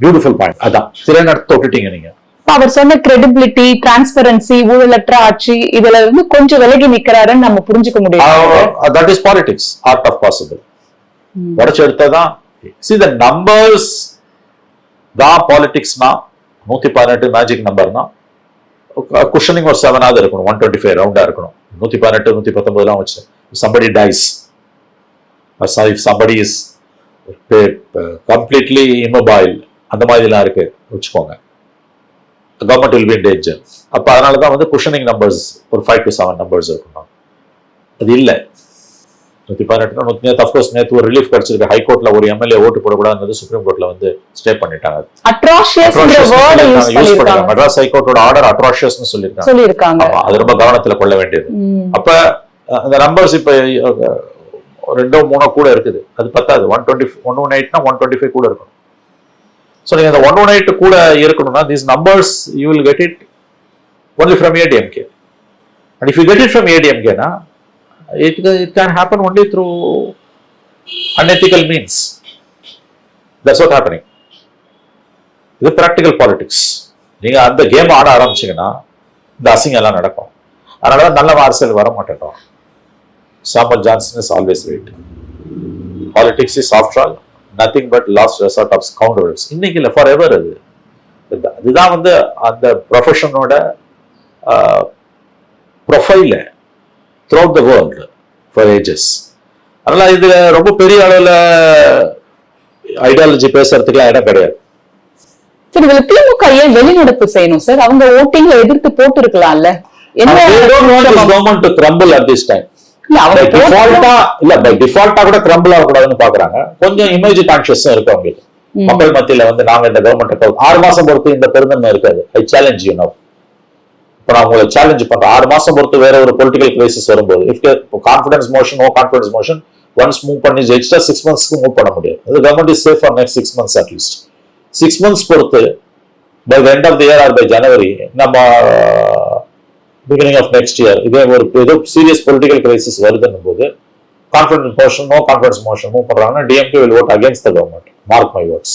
Speaker 2: பியூட்டிஃபுல் பாயிண்ட். அதான் திரைநடத்த தொட்டுட்டீங்க நீங்க.
Speaker 1: அவர் சொன்ன கிரெடிபிலிட்டி, டிரான்ஸ்பரன்சி, ஊழலற்ற ஆட்சி, இதுல இருந்து கொஞ்சம் விலகி நிக்கிறாருன்னு நம்ம புரிஞ்சுக்க முடியும்.
Speaker 2: That is politics, art of possible. உடச்சு எடுத்ததான். see the numbers தான் பாலிடிக்ஸ்னா 118 மேஜிக் நம்பர்னா குஷனிங் ஒரு 7 இருக்கணும், 125 ரவுண்டா இருக்கணும். 118 119 வச்சு somebody dies or if somebody is completely immobile அந்த மாதிரிலாம் இருக்கு வச்சுக்கோங்க, government will be in danger. அப்ப அதனாலதான் வந்து குஷனிங் நம்பர்ஸ் ஒரு 5 to 7 நம்பர்ஸ் இருக்கணும். அது இல்லை. 118 அஃப்கோர்ஸ் நேற்று ஒரு ரிலீஃப் கிடைச்சிருக்கு. ஹைகோர்ட்ல ஒரு எம்எல்ஏ ஓட்டு போடக்கூடாது சுப்ரீம் கோர்ட்ல வந்து ஸ்டே பண்ணிட்டாங்க. மெட்ராஸ் ஹைகோர்ட்டோட ஆர்டர் அட்ராஷியஸ்னு சொல்லியிருக்காங்க. அது ரொம்ப கவனத்துல கொள்ள வேண்டியது. அப்ப அந்த நம்பர்ஸ் இப்ப 2 3 கூட இருக்குது, அது பத்தாது. 118னா 125 கூட இருக்கணும். ஸோ நீங்க அந்த 118 கூட இருக்கணும்னா these numbers you will get it only from ADMK. And if you get it from ADMK, na, it can happen only through unethical means. That's what happening. இது practical politics. நீங்க அந்த கேம் ஆட ஆரம்பிச்சீங்கன்னா இந்த அசிங்கம் எல்லாம் நடக்கும். அதனாலதான் நல்ல அரசியல் வர மாட்டேன்றோம். Samuel Johnson is always right. Politics is after all nothing but last resort of scoundrels. இன்னைக்கு இல்லை, ஃபார் எவர். இதுதான் வந்து அந்த ப்ரொஃபஷனோட ப்ரொஃபைல throughout the world for ages. அதனால இதுல ரொம்ப பெரிய அளவில் ஐடியாலஜி பேசுறதுக்குலாம் இடம் கிடையாது.
Speaker 1: சார், இதுல திமுக ஏன் வெளிநடப்பு செய்யணும் சார்? அவங்க ஓட்டிங்ல எதிர்த்து போட்டு இருக்கலாம்ல. கொஞ்சம் இமேஜ் கான்சியஸ் இருக்கு அவங்களுக்கு. மக்கள் மத்தியில வந்து நாங்க இந்த கவர்மெண்ட் 6 மாசம் பொறுத்து இந்த பெருந்தன்மை இருக்காது. ஐ சேலஞ்ச் யூ நவ். இப்ப நான் உங்களை சேலஞ்ச் பண்றேன். 6 மாசம் பொறுத்து வேற ஒரு பொலிட்டிக்கல் கிரைசிஸ் வரும்போது confidence motion, no confidence motion once move பண்ணி எக்ஸ்ட்ரா 6 monthsக்கு மூவ் பண்ண முடியாது. Government is safe for next 6 months at least. 6 months பொறுத்து by the end of the year or by January, நம்ம beginning of next year, இதே ஒரு ஏதோ சீரியஸ் பொலிட்டிக்கல் கிரைசிஸ் வருதுன்னும் போது confidence motion, no confidence motion move பண்றாங்கன்னா DMK will vote against the government. Mark my words.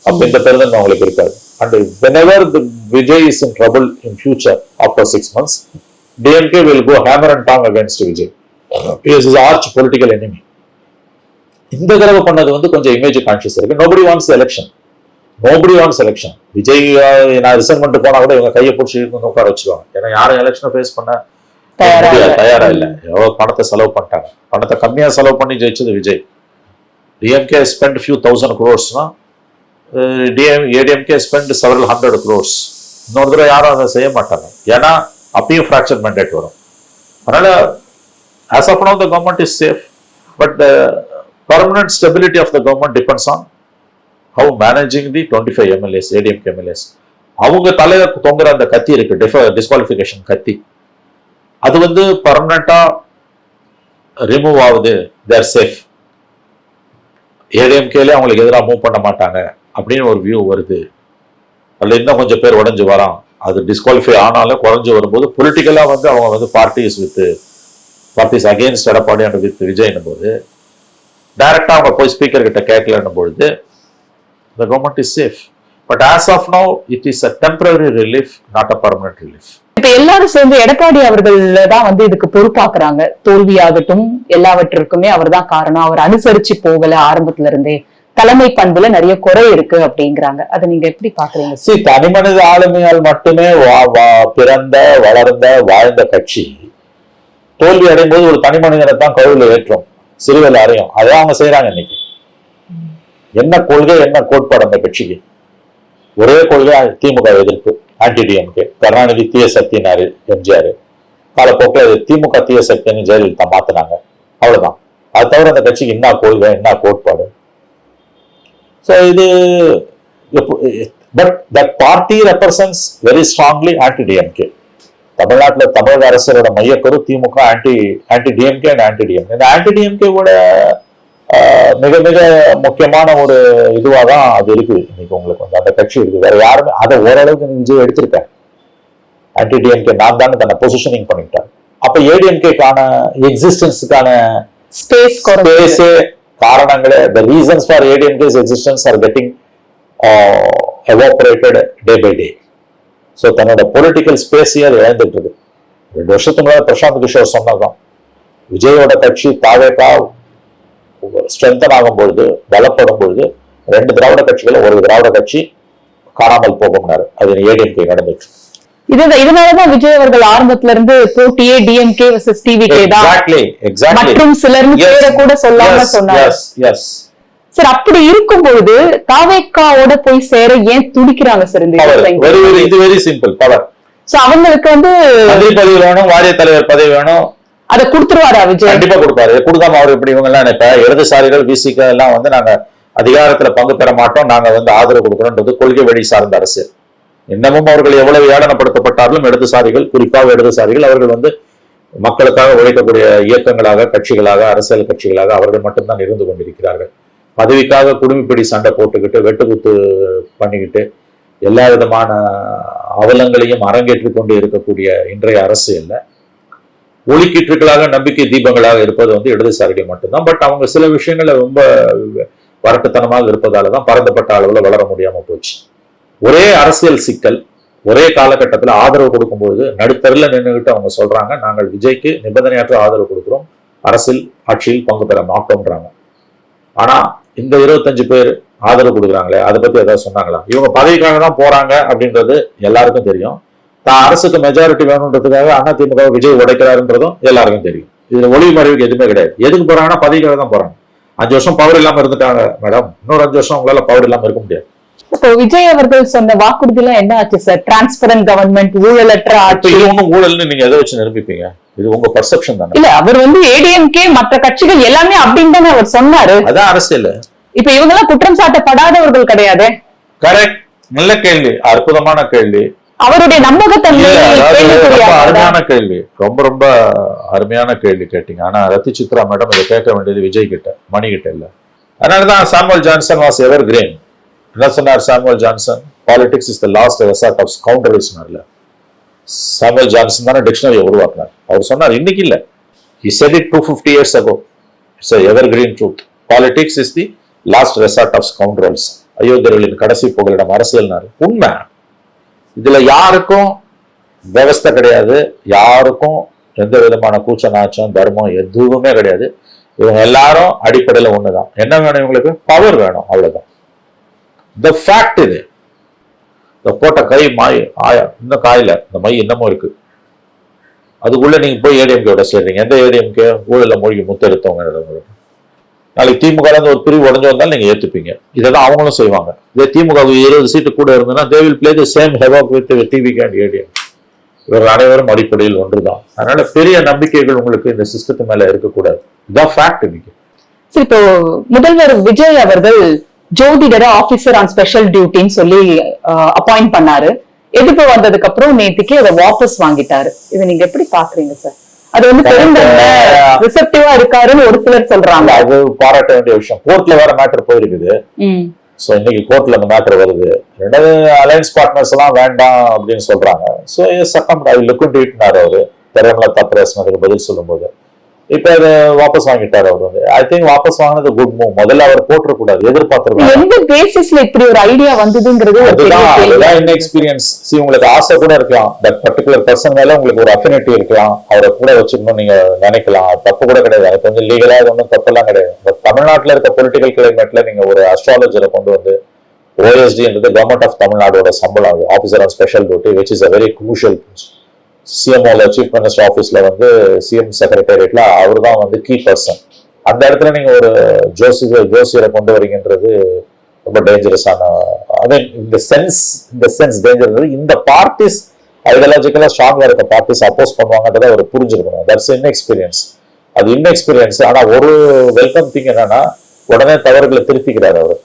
Speaker 1: அப்ப இந்த பெருந்தன்மை அவங்களுக்கு இருக்காது. And whenever the Vijay is in trouble in future after 6 months, DMK will go hammer and tongue against Vijay. He is his arch political enemy. இந்த தடவை பண்ணது வந்து கொஞ்சம் இமேஜ் கான்சியஸ் இருக்கு. Nobody wants the election. Nobody wants election. Vijay நான் ரிசைன் பண்ணிட்டு போனா கூட இவங்க கையை பிடிச்சி உட்கார வச்சுக்குவாங்க. ஏன்னா யாரும் எலெக்ஷனை ஃபேஸ் பண்ண தயாரா இல்லை. எவ்வளவு பணத்தை செலவு பண்ணிட்டாங்க. பணத்தை கம்மியா செலவு பண்ணி ஜெயிச்சது Vijay. DMK spent few thousand crores, ADMK spent several hundred crores. இன்னொரு தடவை யாரும் அதை செய்ய மாட்டாங்க. ஏன்னா அப்பயும் ஃபிராக்சர் மேண்டேட் வரும். அதனால as of now the government is safe, but the permanent stability of the government depends on how managing the 25 MLAs, ADMK MLAs. அவங்க தலையில தொங்குற அந்த கத்தி இருக்கு, டிஸ்குவாலிஃபிகேஷன் கத்தி, அது வந்து பர்மனண்டா ரிமூவ் ஆகுது. தேர் சேஃப். ADMKல அவங்களுக்கு எதிராக மூவ் பண்ண மாட்டாங்க அப்படின்னு ஒரு வியூ வருது. அதுல இன்னும் கொஞ்சம் பேர் உடஞ்சு வரான். அது டிஸ்குவாலிஃபை ஆனாலும் குறைஞ்சு வரும்போது பொலிட்டிக்கலா வந்து அவங்க வந்து parties against Edappadi and with விஜய்னும் போது டைரக்டா அவங்க போய் ஸ்பீக்கர் கிட்ட கேட்கலன்னும் பொழுது the government is safe. But as of now, it is a temporary relief, not a permanent relief. இப்ப எல்லாரும் சேர்ந்து எடப்பாடி அவர்கள் தான் வந்து இதுக்கு பொறுப்பாக்குறாங்க. தோல்வியாகட்டும் எல்லாவற்றிற்குமே அவர் தான் காரணம். அவர் அனுசரிச்சு போகல ஆரம்பத்துல இருந்தே. தலைமை பண்புல நிறைய குறை இருக்கு அப்படிங்கிறாங்க. அதை நீங்க எப்படி பாக்குறீங்க?
Speaker 2: தனி மனித ஆளுமையால் மட்டுமே பிறந்த வளர்ந்த வாழ்ந்த கட்சி தோல்வி அடையும் போது ஒரு தனி மனிதனை தான் கழுவுல ஏற்றும், சிறுவில் அறையும். அதான் அவங்க செய்யறாங்க இன்னைக்கு. என்ன கொள்கை, என்ன கோட்பாடு அந்த கட்சிக்கு? ஒரே கொள்கை திமுக எதிர்ப்பு, ஆன்டி DMK. கருணாநிதி தீய சக்தினாரு எம்ஜிஆர். காலப்போக்கில் திமுக தீய சக்தின்னு ஜெயலலிதா மாத்தினாங்க. அவ்வளவுதான். அது தவிர அந்த கட்சிக்கு என்ன கொள்கை, என்ன கோட்பாடு? ஸோ இது but that party represents very strongly anti DMK. தமிழ்நாட்டில் தமிழக அரசியலோட மையக்கரு திமுக ஆன்டி DMK அண்ட் ஆன்டி DMK. இந்த ஆன்டி DMK மிக மிக முக்கியமான ஒரு இதுவாக தான் அது இருக்குது. இன்னைக்கு உங்களுக்கு வந்து அந்த கட்சி இருக்கு. வேற யாருமே அதை ஓரளவுக்கு விஜய் எடுத்திருக்காரு. ஆன்டி DMK நான் தான் தன்னை பொசிஷனிங் பண்ணிட்டார். அப்ப ADMKக்கான எக்ஸிஸ்டன்ஸுக்கான ஸ்பேஸே காரணங்களே, the reasons for ADMK's existence are getting evaporated day by day. So தன்னோட பொலிட்டிக்கல் ஸ்பேஸையே அது இழந்துட்டு இருக்கு. 2 வருஷத்துக்கு முன்னாடி பிரசாந்த் கிஷோர் சொன்னதான், விஜயோட கட்சி தாவேகா ஸ்ட்ரென்தன் ஆகும் பொழுது, பலப்படும் பொழுது 2 திராவிட கட்சிகள் ஒரு திராவிட கட்சி காணாமல் போகும்னாரு. அது ADMK நடந்துச்சு.
Speaker 1: இதனாலதான் விஜய் அவர்கள் ஆரம்பத்துல இருந்து போட்டியே DMK vs TVK தான். மற்றும் சிலர் பேரை கூட சொல்லாம சொன்னாங்க. சார், அப்படி இருக்கும்போது தாவேகாவோட போய் சேர ஏன் துடிக்கிறாங்க சார்?
Speaker 2: இது வெரி சிம்பிள் பவர்.
Speaker 1: சோ அவங்களுக்கு வந்து
Speaker 2: மந்திரி பதவி வேணும், வாரிய தலைவர் பதவி வேணும்.
Speaker 1: அதை கொடுத்துருவாரா விஜய்?
Speaker 2: கண்டிப்பா கொடுப்பாரு. கொடுக்காம அவர் எப்படி இவங்க எல்லாம் நினைப்ப இடதுசாரிகள் VCK எல்லாம் வந்து நாங்க அதிகாரத்துல பங்கு பெற மாட்டோம், நாங்க வந்து ஆதரவு கொடுக்கணும்ன்றது கொள்கை வழி சார்ந்த அரசு. இன்னமும் அவர்கள் எவ்வளவு ஏளனப்படுத்தப்பட்டாலும் இடதுசாரிகள், குறிப்பாக இடதுசாரிகள், அவர்கள் வந்து மக்களுக்காக உழைக்கக்கூடிய இயக்கங்களாக, கட்சிகளாக, அரசியல் கட்சிகளாக அவர்கள் மட்டும்தான் இருந்து கொண்டிருக்கிறார்கள். பதவிக்காக குடும்பிப்பிடி சண்டை போட்டுக்கிட்டு, வெட்டுக்குத்து பண்ணிக்கிட்டு, எல்லா விதமான அவலங்களையும் அரங்கேற்றிக் கொண்டு இருக்கக்கூடிய இன்றைய அரசியல்ல ஒளிக்கீற்றுகளாக, நம்பிக்கை தீபங்களாக இருப்பது வந்து இடதுசாரிகள் மட்டும்தான். பட் அவங்க சில விஷயங்கள்ல ரொம்ப வரட்டுத்தனமாக இருப்பதாலதான் பரந்தப்பட்ட அளவுல வளர முடியாம போச்சு. ஒரே அரசியல் சிக்கல் ஒரே காலகட்டத்தில் ஆதரவு கொடுக்கும்போது நடுத்தரில் நின்றுகிட்டு அவங்க சொல்றாங்க, நாங்கள் விஜய்க்கு நிபந்தனையற்ற ஆதரவு கொடுக்கிறோம், அரசியல் ஆட்சியில் பங்கு பெற மாட்டோம்ன்றாங்க. ஆனா இந்த 25 பேர் ஆதரவு கொடுக்குறாங்களே, அதை பத்தி ஏதாவது சொன்னாங்களா? இவங்க பதவிக்காக தான் போறாங்க அப்படின்றது எல்லாருக்கும் தெரியும். தான் அரசுக்கு மெஜாரிட்டி வேணுன்றதுக்காக அதிமுக விஜய் உடைக்கிறாருன்றதும் எல்லாருக்கும் தெரியும். இதுல ஒளிவு மறைவுக்கு எதுவுமே கிடையாது. எதுக்கு போறாங்கன்னா பதவிக்காக தான் போறாங்க. 5 வருஷம் பவர் இல்லாம இருந்துட்டாங்க மேடம், இன்னொரு 5 வருஷம் உங்களால பவர் இல்லாம இருக்க முடியாது.
Speaker 1: இப்போ விஜய் அவர்கள் சொன்ன வாக்குறுதி எல்லாம் என்ன ஆச்சு சார்? டிரான்ஸ்பரண்ட் கவர்மெண்ட், ஊழலற்ற ஆட்சி.
Speaker 2: இது ஒண்ணும் ஊழல்னு நீங்க எதை வச்சு நிரூபிப்பீங்க? இது உங்க பர்செப்ஷன் தானே.
Speaker 1: இல்ல, அவர் வந்து ஏடிஎம்கே மற்ற கட்சிகள் எல்லாமே அப்படின்னு தானே அவர் சொன்னாரு.
Speaker 2: அதான் அரசியல்.
Speaker 1: இப்ப இவங்க எல்லாம் குற்றம் சாட்டப்படாதவர்கள் கிடையாது.
Speaker 2: கரெக்ட். நல்ல கேள்வி, அற்புதமான கேள்வி.
Speaker 1: அவருடைய நம்பகத்தன்மை
Speaker 2: அருமையான கேள்வி, ரொம்ப ரொம்ப அருமையான கேள்வி கேட்டீங்க. ஆனா ரத்தி சித்ரா மேடம் இதை கேட்க வேண்டியது விஜய் கிட்ட, மணி கிட்ட இல்ல. அதனாலதான் Samuel Johnson was evergreen. என்ன சொன்னார் Samuel Johnson? Politics is the last resort of scoundrels. Samuel Johnson தானே டிக்ஷனரியை உருவாக்குனார். அவர் சொன்னார், இன்னைக்கு இல்ல, he said it 250 years ago. It's a evergreen truth. Politics is the last resort of scoundrels. அயோக்கியர்களின் கடைசி புகலிடம் அரசியல்னாரு. உண்மை. இதுல யாருக்கும் விவஸ்தை கிடையாது, யாருக்கும் எந்த விதமான கூச்ச நாச்சம் தர்மம் எதுவுமே கிடையாது. இவங்க எல்லாரும் அடிப்படையில ஒண்ணுதான். என்ன வேணும் இவங்களுக்கு? பவர் வேணும், அவ்வளவுதான். இந்த ஃபேக்ட் இது. இந்த போட்ட கை மாய் இன்னும் காயில, இந்த மை இன்னமும் இருக்கு. அதுக்குள்ள நீங்க போய் ஏடிஎம்கே சேர்றீங்க. எந்த ஏடிஎம்கே? ஊழல மூழ்கி முத்தெடுத்தவங்க. நாளைக்கு திமுக ஒரு பிரிவு உடஞ்சு வந்தாலும் நீங்க ஏத்துப்பீங்க. இதான் அவங்களும் செய்வாங்க. இதே திமுக 20 சீட்டு கூட இருந்ததுன்னா they will play the same havoc with TVK and ADM. இவர்கள் அனைவரும் அடிப்படையில் ஒன்றுதான். அதனால பெரிய நம்பிக்கைகள் உங்களுக்கு இந்த சிஸ்டத்து மேல இருக்கக்கூடாது. இதான் ஃபேக்ட். இன்னைக்கு
Speaker 1: சரி, இப்போ முதல்வர் விஜய் அவர்கள் ஜோதிடரை ஆபீசர் ஆன் ஸ்பெஷல் டியூட்டின்னு சொல்லி அப்பாயிண்ட் பண்ணாரு. எதிர்ப்பு வந்ததுக்கு அப்புறம் நேற்றுக்கு அதை வாபஸ் வாங்கிட்டாரு. இதை நீங்க எப்படி பாக்குறீங்க சார்? அது வந்து ரிசப்டிவா இருக்காருன்னு ஒரு சிலர் சொல்றாங்க. அது
Speaker 2: பாராட்ட வேண்டிய விஷயம். கோர்ட்ல வேற மேட்டர் போயிருக்குது. சோ இன்னைக்கு கோர்ட்ல அந்த மேட்டர் வருது. ரெண்டாவது அலையன்ஸ் பார்ட்னர்ஸ் எல்லாம் வேண்டாம் அப்படின்னு சொல்றாங்க. சோ சட்டம் லுக் இன்டு இட்னாரு அவரு திறமல தப்புறதுக்கு பதில் சொல்லும் போது. இப்ப அதை வாபஸ் வாங்கிட்டாரு அவர் வந்து. ஐ திங்க் வாபஸ் வாங்கினது குட் மூவ். முதல்ல அவர் போட்டுறக்கூடாது, எதிர்பார்த்திருக்காங்க.
Speaker 1: எந்த பேசிஸ்ல இப்படி ஒரு ஐடியா வந்ததுங்கிறது
Speaker 2: அதுதான் எக்ஸ்பீரியன்ஸ். உங்களுக்கு ஆசை கூட இருக்கலாம், தட் பர்டிகுலர் பர்சன் மேல உங்களுக்கு ஒரு அஃபினிட்டி இருக்கலாம், அவரை கூட வச்சுக்கணும் நீங்க நினைக்கலாம். தப்பு கூட கிடையாது, அது கொஞ்சம் லீகலா ஒன்றும் தப்பெல்லாம் கிடையாது. பட் தமிழ்நாட்டில் இருக்க பொலிட்டிக்கல் கிளைமேட்ல நீங்க ஒரு அஸ்ட்ராலஜரை கொண்டு வந்து ஓஎஸ்டின்றது கவர்மெண்ட் ஆஃப் தமிழ்நாடோட சம்பளம், officer on special duty, which is a very crucial post. சிஎம்ஓல சீஃப் மினிஸ்டர் ஆஃபீஸ்ல வந்து சிஎம் செக்ரட்டேரியட்ல அவர் தான் வந்து கீ பர்சன். அந்த இடத்துல நீங்க ஒரு ஜோசியரை கொண்டு வரீங்கன்றது ரொம்ப டேஞ்சரஸான. இந்த சென்ஸ் டேஞ்சர். இந்த பார்ட்டிஸ் ஐடியாலஜிக்கலா ஸ்ட்ராங்கா இருக்க பார்ட்டிஸ் அப்போஸ் பண்ணுவாங்கன்றதை அவர் புரிஞ்சிருக்கணும். That's inexperience. அது இன்எக்ஸ்பீரியன்ஸ். ஆனா ஒரு வெல்கம் திங் என்னன்னா, உடனே தவறுகளை திருத்திக்கிறார் அவர்.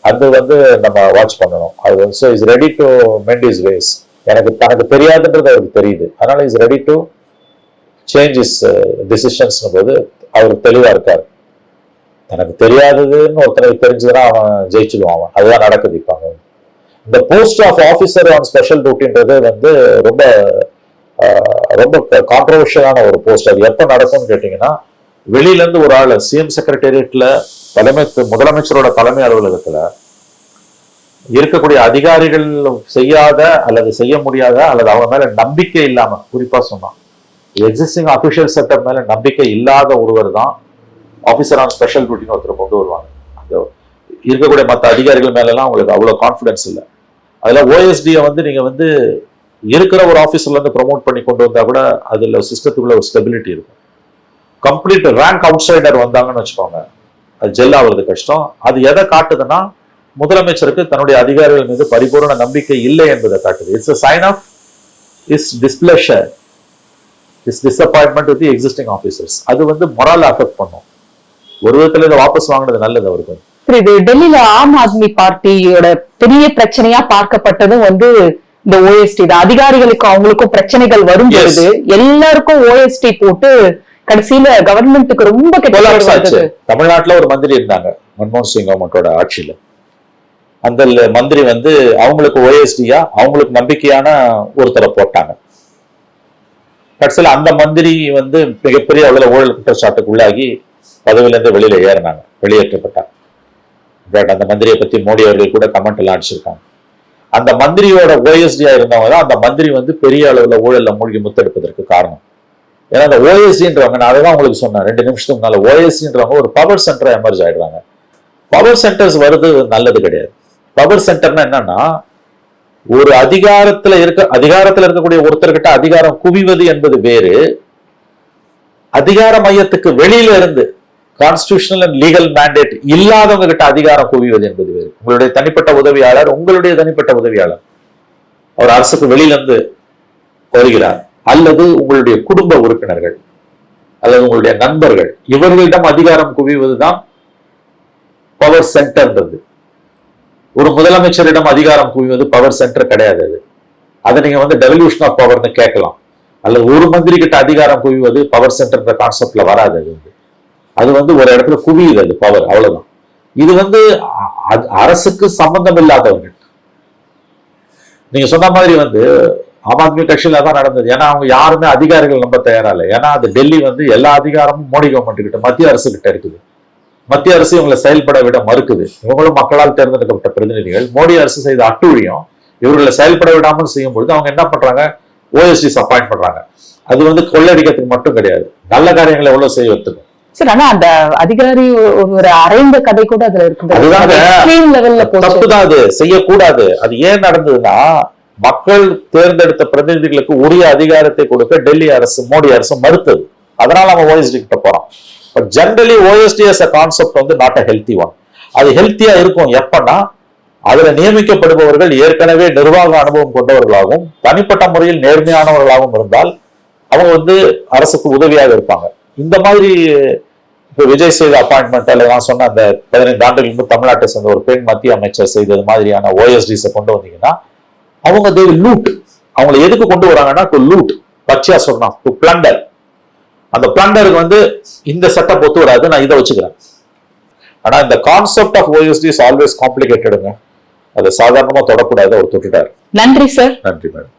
Speaker 2: அது வந்து நம்ம வாட்ச் பண்ணணும். அது so is ready to mend his ways. எனக்கு தனக்கு தெரியாதுன்றது அவருக்கு தெரியுது. அதனால is ready to change his decisions போது அவர் தெளிவா இருக்காரு. தனக்கு தெரியாததுன்னு ஒருத்தருக்கு தெரிஞ்சதுன்னா அவன் ஜெயிச்சுடுவான். அதுதான் நடக்குது. இப்ப இந்த post of officer on special டியூட்டின்றது வந்து ரொம்ப ரொம்ப கான்ட்ரவர்ஷியலான ஒரு போஸ்ட். அது எப்ப நடக்கும்னு கேட்டீங்கன்னா, வெளியில இருந்து ஒரு ஆள் சிஎம் செக்ரட்டேரியட்ல முதலமைச்சரோட தலைமை அலுவலகத்துல இருக்கக்கூடிய அதிகாரிகள் செய்யாத அல்லது செய்ய முடியாத அல்லது அவங்க மேல நம்பிக்கை இல்லாம, குறிப்பா சொன்னா எக்ஸிஸ்டிங் அபிஷியல் செட்டப் மேல நம்பிக்கை இல்லாத ஒருவர் தான் ஆபீசர் ஆன் ஸ்பெஷல் டியூட்டின்னு ஒருத்தர் கொண்டு வருவாங்க. இருக்கக்கூடிய மற்ற அதிகாரிகள் மேல எல்லாம் உங்களுக்கு அவ்வளவு கான்பிடன்ஸ் இல்லை. அதுல ஓஎஸ்டியை வந்து நீங்க வந்து இருக்கிற ஒரு ஆபீசர்ல இருந்து ப்ரொமோட் பண்ணி கொண்டு வந்தா கூட அதுல சிஸ்டத்துக்குள்ள ஒரு ஸ்டெபிலிட்டி இருக்கும். கம்ப்ளீட் ரேங்க் அவுட் சைடர் வந்தாங்கன்னு வச்சுக்கோங்க, அது ஜெல் ஆகுறது கஷ்டம். அது எதை காட்டுதுன்னா, முதலமைச்சருக்கு தன்னுடைய அதிகாரிகள் மீது பரிபூர்ண நம்பிக்கை இல்லை என்பதை காட்டுது. It's a sign of his displeasure, his disappointment with the existing officers. அது வந்து மொரல் அஃபெக்ட் பண்ணும். ஒரு விதத்துல இதை வாபஸ் வாங்கினது நல்லது அவருக்கு.
Speaker 1: இது டெல்லியில ஆம் ஆத்மி பார்ட்டியோட பெரிய பிரச்சனையா பார்க்கப்பட்டதும் வந்து இந்த ஓஎஸ்டி தான். அதிகாரிகளுக்கு அவங்களுக்கும் பிரச்சனைகள் வரும் பொழுது எல்லாருக்கும் ஓஎஸ்டி போட்டு கடைசியில கவர்மெண்ட்டுக்கு ரொம்ப கெட்ட.
Speaker 2: தமிழ்நாட்டுல ஒரு மந்திரி இருந்தாங்க மன்மோகன் சிங் கவர்மெண்டோட ஆட்சியில. அந்த மந்திரி வந்து அவங்களுக்கு ஓஎஸ்டியா அவங்களுக்கு நம்பிக்கையான ஒருத்தரை போட்டாங்க. கடைசியில் அந்த மந்திரி வந்து மிகப்பெரிய அளவில் ஊழல் குற்றச்சாட்டுக்கு உள்ளாகி பதவியிலிருந்து வெளியில ஏறினாங்க, வெளியேற்றப்பட்டாங்க. அந்த மந்திரியை பத்தி மோடி அவர்கள் கூட கமெண்ட் எல்லாம் அடிச்சிருக்காங்க. அந்த மந்திரியோட ஓஎஸ்டியா இருந்தவங்க தான் அந்த மந்திரி வந்து பெரிய அளவுல ஊழல்ல மூழ்கி முத்தெடுப்பதற்கு காரணம். ஏன்னா அந்த ஓஎஸ்டின்றவங்க, நான் அதான் உங்களுக்கு சொன்னேன் 2 நிமிஷத்துக்கு முன்னால, ஓஎஸ்டின்றவங்க ஒரு பவர் சென்டரா எமர்ஜ் ஆயிடுறாங்க. பவர் சென்டர்ஸ் வருது நல்லது கிடையாது. பவர் சென்டர்னா என்னன்னா, ஒரு அதிகாரத்துல இருக்கக்கூடிய ஒருத்தர்கிட்ட அதிகாரம் குவிவது என்பது வேறு, அதிகார மையத்துக்கு வெளியில இருந்து கான்ஸ்டிடியூஷனல் அண்ட் லீகல் மேண்டேட் இல்லாதவங்க கிட்ட அதிகாரம் குவிவது என்பது வேறு. உங்களுடைய தனிப்பட்ட உதவியாளர் அவர் அரசுக்கு வெளியில இருந்து வருகிறார், அல்லது உங்களுடைய குடும்ப உறுப்பினர்கள் அல்லது உங்களுடைய நண்பர்கள், இவர்களிடம் அதிகாரம் குவிவதுதான் பவர் சென்டர்ன்றது. ஒரு முதலமைச்சரிடம் அதிகாரம் குவிவது பவர் சென்டர் கிடையாது. அதை நீங்க வந்து டெவல்யூஷன் ஆஃப் பவர்னு கேட்கலாம். அல்லது ஒரு மந்திரி கிட்ட அதிகாரம் குவிவது பவர் சென்டர்ன்ற கான்செப்ட்ல வராது. அது வந்து ஒரு இடத்துல குவியுது, அது பவர், அவ்வளவுதான். இது வந்து அரசுக்கு சம்பந்தம் இல்லாதவர்கள். நீங்க சொன்ன மாதிரி வந்து ஆம் ஆத்மி கட்சியில தான் நடந்தது. ஏன்னா அவங்க யாருமே அதிகாரிகள் நம்ப தயாரா இல்லை. ஏன்னா அது டெல்லி வந்து எல்லா அதிகாரமும் மோடி கவர்மெண்ட் கிட்ட, மத்திய அரசு கிட்ட இருக்குது. மத்திய அரசு இவங்களை செயல்பட விட மறுக்குது. இவங்களும் மக்களால் தேர்ந்தெடுக்கப்பட்ட பிரதிநிதிகள். மோடி அரசு செய்த அட்டூழியம் இவர்களை செயல்பட விடாமல் செய்யும் பொழுது அவங்க என்ன பண்றாங்க, ஓஎஸ்டிஸ் அப்பாயிண்ட் பண்றாங்க. அது வந்து கொள்ளடிக்கிறதுக்கு மட்டும் கிடையாது, நல்ல காரியங்களை எவ்வளவு செய்வதற்கும்.
Speaker 1: சரி, ஆனா அந்த அதிகாரி ஒரு அரைந்த கதை கூட அதுல இருக்கு.
Speaker 2: தப்புதான், அது செய்யக்கூடாது. அது ஏன் நடந்ததுன்னா, மக்கள் தேர்ந்தெடுத்த பிரதிநிதிகளுக்கு உரிய அதிகாரத்தை கொடுக்க டெல்லி அரசு, மோடி அரசு மறுத்தது. அதனால நம்ம ஓஎஸ்டி கிட்ட போறோம். But generally OST as a concept வந்து நாட் a healthy one. அது ஹெல்த்தியா இருக்கும் எப்பன்னா, அதுல நியமிக்கப்படுபவர்கள் ஏற்கனவே நிர்வாக அனுபவம் கொண்டவர்களாகவும் தனிப்பட்ட முறையில் நேர்மையானவர்களாகவும் இருந்தால் அவங்க வந்து அரசுக்கு உதவியாக இருப்பாங்க. இந்த மாதிரி இப்போ விஜய் செய்த அப்பாயின்மெண்ட், அல்ல நான் சொன்ன அந்த 15 ஆண்டுகளுக்கு முன்பு தமிழ்நாட்டை சேர்ந்த ஒரு பெண் மத்திய அமைச்சர் செய்தது மாதிரியான ஓஎஸ்டிஸை கொண்டு வந்தீங்கன்னா அவங்க லூட். அவங்களை எதுக்கு கொண்டு வராங்கன்னா, டு லூட், பச்சையா சொல்லணும், டு பிளண்டர். அந்த பிளண்டருக்கு வந்து இந்த செட்டப் ஒத்து வராது, நான் இதை வச்சுக்கிறேன். ஆனா இந்த concept of OSD is always காம்ப்ளிகேட்டடுங்க. அதை சாதாரணமா தொடக்கூடாது. அவர் தொட்டுட்டார்.
Speaker 1: நன்றி சார்.
Speaker 2: நன்றி மேடம்.